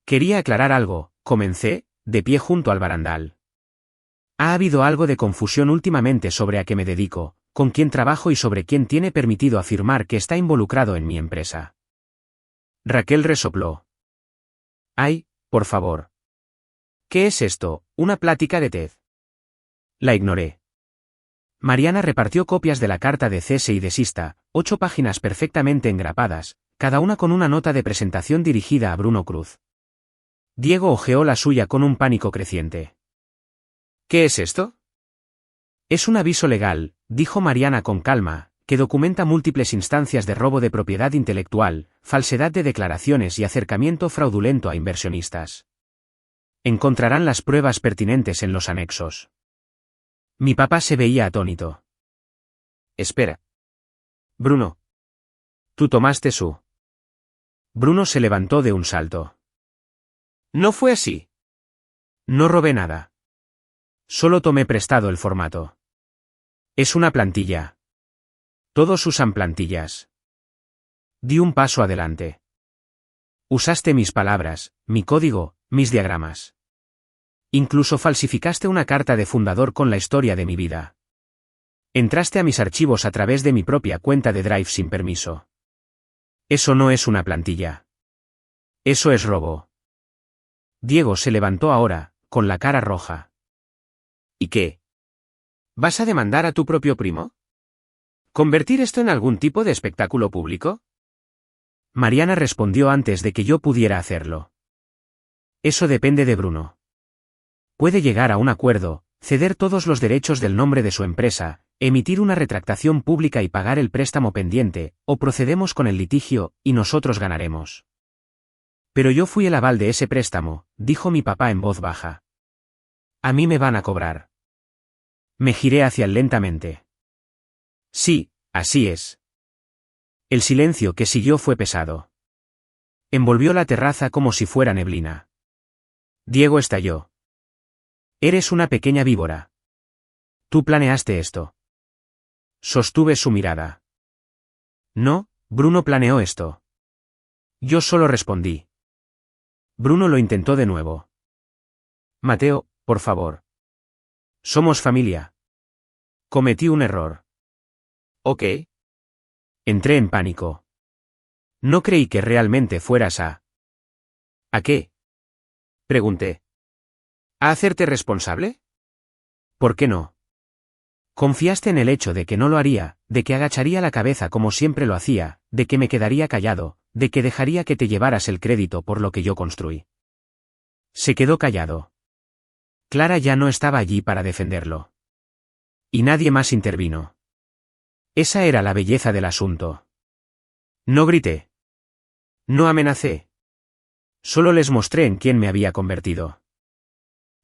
Quería aclarar algo, comencé, de pie junto al barandal. Ha habido algo de confusión últimamente sobre a qué me dedico, con quién trabajo y sobre quién tiene permitido afirmar que está involucrado en mi empresa. Raquel resopló. Ay, por favor. ¿Qué es esto, una plática de TED? La ignoré. Mariana repartió copias de la carta de cese y desista, 8 páginas perfectamente engrapadas, cada una con una nota de presentación dirigida a Bruno Cruz. Diego hojeó la suya con un pánico creciente. ¿Qué es esto? Es un aviso legal, dijo Mariana con calma, que documenta múltiples instancias de robo de propiedad intelectual, falsedad de declaraciones y acercamiento fraudulento a inversionistas. Encontrarán las pruebas pertinentes en los anexos. Mi papá se veía atónito. Espera. Bruno. Tú tomaste su. Bruno se levantó de un salto. No fue así. No robé nada. Solo tomé prestado el formato. Es una plantilla. Todos usan plantillas. Di un paso adelante. Usaste mis palabras, mi código, mis diagramas. Incluso falsificaste una carta de fundador con la historia de mi vida. Entraste a mis archivos a través de mi propia cuenta de Drive sin permiso. Eso no es una plantilla. Eso es robo. Diego se levantó ahora, con la cara roja. ¿Y qué? ¿Vas a demandar a tu propio primo? ¿Convertir esto en algún tipo de espectáculo público? Mariana respondió antes de que yo pudiera hacerlo. Eso depende de Bruno. Puede llegar a un acuerdo, ceder todos los derechos del nombre de su empresa, emitir una retractación pública y pagar el préstamo pendiente, o procedemos con el litigio, y nosotros ganaremos. Pero yo fui el aval de ese préstamo, dijo mi papá en voz baja. A mí me van a cobrar. Me giré hacia él lentamente. Sí, así es. El silencio que siguió fue pesado. Envolvió la terraza como si fuera neblina. Diego estalló. Eres una pequeña víbora. Tú planeaste esto. Sostuve su mirada. No, Bruno planeó esto. Yo solo respondí. Bruno lo intentó de nuevo. Mateo, por favor. Somos familia. Cometí un error. Ok. Entré en pánico. No creí que realmente fueras a... ¿A qué? Pregunté. ¿A hacerte responsable? ¿Por qué no? Confiaste en el hecho de que no lo haría, de que agacharía la cabeza como siempre lo hacía, de que me quedaría callado, de que dejaría que te llevaras el crédito por lo que yo construí. Se quedó callado. Clara ya no estaba allí para defenderlo. Y nadie más intervino. Esa era la belleza del asunto. No grité. No amenacé. Solo les mostré en quién me había convertido.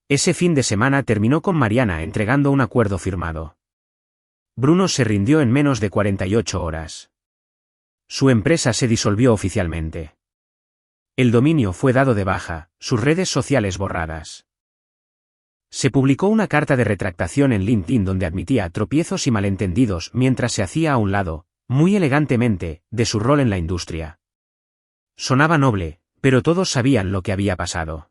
Ese fin de semana terminó con Mariana entregando un acuerdo firmado. Bruno se rindió en menos de 48 horas. Su empresa se disolvió oficialmente. El dominio fue dado de baja, sus redes sociales borradas. Se publicó una carta de retractación en LinkedIn donde admitía tropiezos y malentendidos mientras se hacía a un lado, muy elegantemente, de su rol en la industria. Sonaba noble, pero todos sabían lo que había pasado.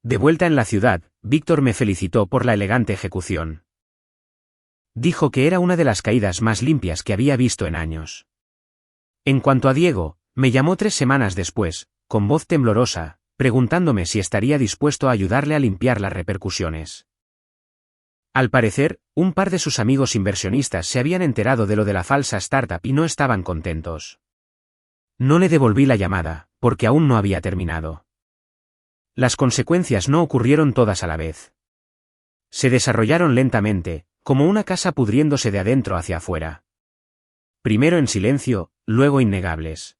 De vuelta en la ciudad, Víctor me felicitó por la elegante ejecución. Dijo que era una de las caídas más limpias que había visto en años. En cuanto a Diego, me llamó 3 semanas después, con voz temblorosa, preguntándome si estaría dispuesto a ayudarle a limpiar las repercusiones. Al parecer, un par de sus amigos inversionistas se habían enterado de lo de la falsa startup y no estaban contentos. No le devolví la llamada, porque aún no había terminado. Las consecuencias no ocurrieron todas a la vez. Se desarrollaron lentamente, como una casa pudriéndose de adentro hacia afuera. Primero en silencio, luego innegables.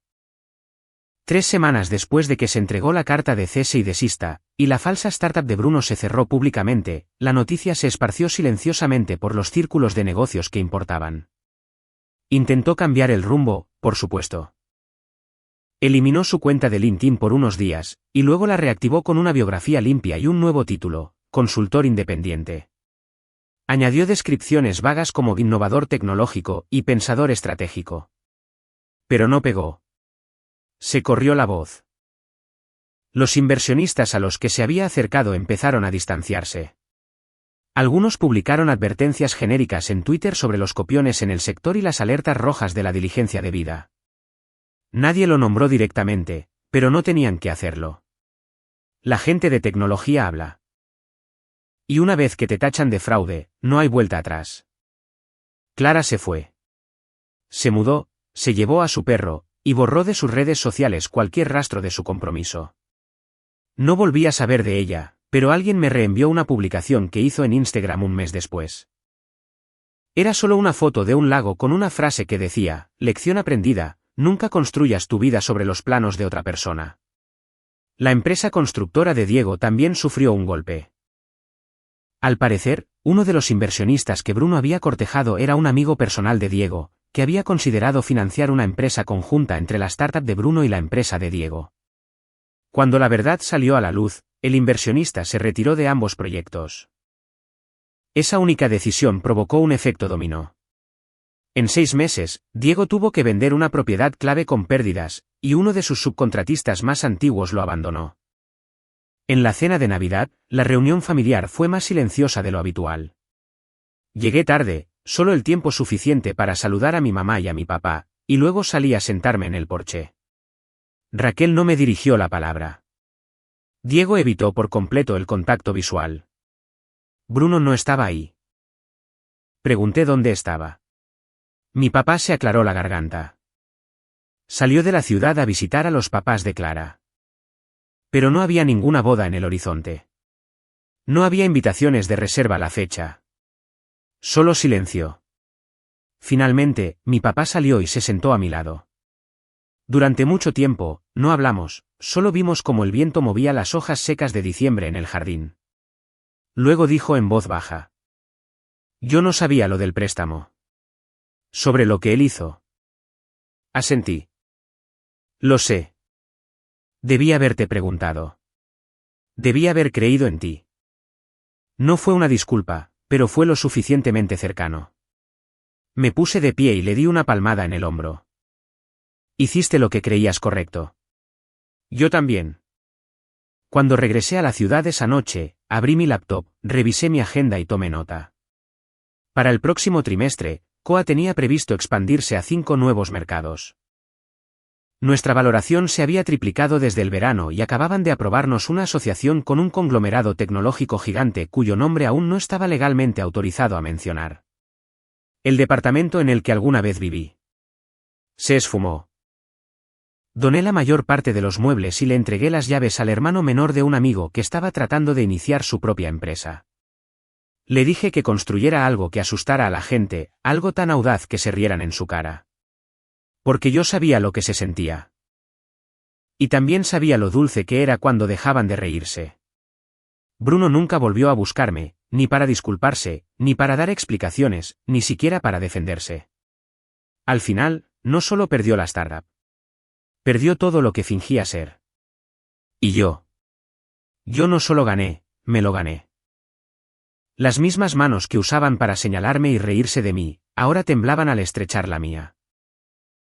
3 semanas después de que se entregó la carta de cese y desista, y la falsa startup de Bruno se cerró públicamente, la noticia se esparció silenciosamente por los círculos de negocios que importaban. Intentó cambiar el rumbo, por supuesto. Eliminó su cuenta de LinkedIn por unos días, y luego la reactivó con una biografía limpia y un nuevo título, consultor independiente. Añadió descripciones vagas como innovador tecnológico y pensador estratégico. Pero no pegó. Se corrió la voz. Los inversionistas a los que se había acercado empezaron a distanciarse. Algunos publicaron advertencias genéricas en Twitter sobre los copiones en el sector y las alertas rojas de la diligencia debida. Nadie lo nombró directamente, pero no tenían que hacerlo. La gente de tecnología habla. Y una vez que te tachan de fraude, no hay vuelta atrás. Clara se fue. Se mudó, se llevó a su perro, y borró de sus redes sociales cualquier rastro de su compromiso. No volví a saber de ella, pero alguien me reenvió una publicación que hizo en Instagram un mes después. Era solo una foto de un lago con una frase que decía, lección aprendida, nunca construyas tu vida sobre los planos de otra persona. La empresa constructora de Diego también sufrió un golpe. Al parecer, uno de los inversionistas que Bruno había cortejado era un amigo personal de Diego, que había considerado financiar una empresa conjunta entre la startup de Bruno y la empresa de Diego. Cuando la verdad salió a la luz, el inversionista se retiró de ambos proyectos. Esa única decisión provocó un efecto dominó. En 6 meses, Diego tuvo que vender una propiedad clave con pérdidas, y uno de sus subcontratistas más antiguos lo abandonó. En la cena de Navidad, la reunión familiar fue más silenciosa de lo habitual. Llegué tarde, solo el tiempo suficiente para saludar a mi mamá y a mi papá, y luego salí a sentarme en el porche. Raquel no me dirigió la palabra. Diego evitó por completo el contacto visual. Bruno no estaba ahí. Pregunté dónde estaba. Mi papá se aclaró la garganta. Salió de la ciudad a visitar a los papás de Clara. Pero no había ninguna boda en el horizonte. No había invitaciones de reserva a la fecha. Solo silencio. Finalmente, mi papá salió y se sentó a mi lado. Durante mucho tiempo, no hablamos, solo vimos cómo el viento movía las hojas secas de diciembre en el jardín. Luego dijo en voz baja. Yo no sabía lo del préstamo. Sobre lo que él hizo. Asentí. Lo sé. Debí haberte preguntado. Debí haber creído en ti. No fue una disculpa, pero fue lo suficientemente cercano. Me puse de pie y le di una palmada en el hombro. Hiciste lo que creías correcto. Yo también. Cuando regresé a la ciudad esa noche, abrí mi laptop, revisé mi agenda y tomé nota. Para el próximo trimestre, COA tenía previsto expandirse a 5 nuevos mercados. Nuestra valoración se había triplicado desde el verano y acababan de aprobarnos una asociación con un conglomerado tecnológico gigante cuyo nombre aún no estaba legalmente autorizado a mencionar. El departamento en el que alguna vez viví. Se esfumó. Doné la mayor parte de los muebles y le entregué las llaves al hermano menor de un amigo que estaba tratando de iniciar su propia empresa. Le dije que construyera algo que asustara a la gente, algo tan audaz que se rieran en su cara. Porque yo sabía lo que se sentía. Y también sabía lo dulce que era cuando dejaban de reírse. Bruno nunca volvió a buscarme, ni para disculparse, ni para dar explicaciones, ni siquiera para defenderse. Al final, no solo perdió la startup. Perdió todo lo que fingía ser. Y yo. Yo no solo gané, me lo gané. Las mismas manos que usaban para señalarme y reírse de mí, ahora temblaban al estrechar la mía.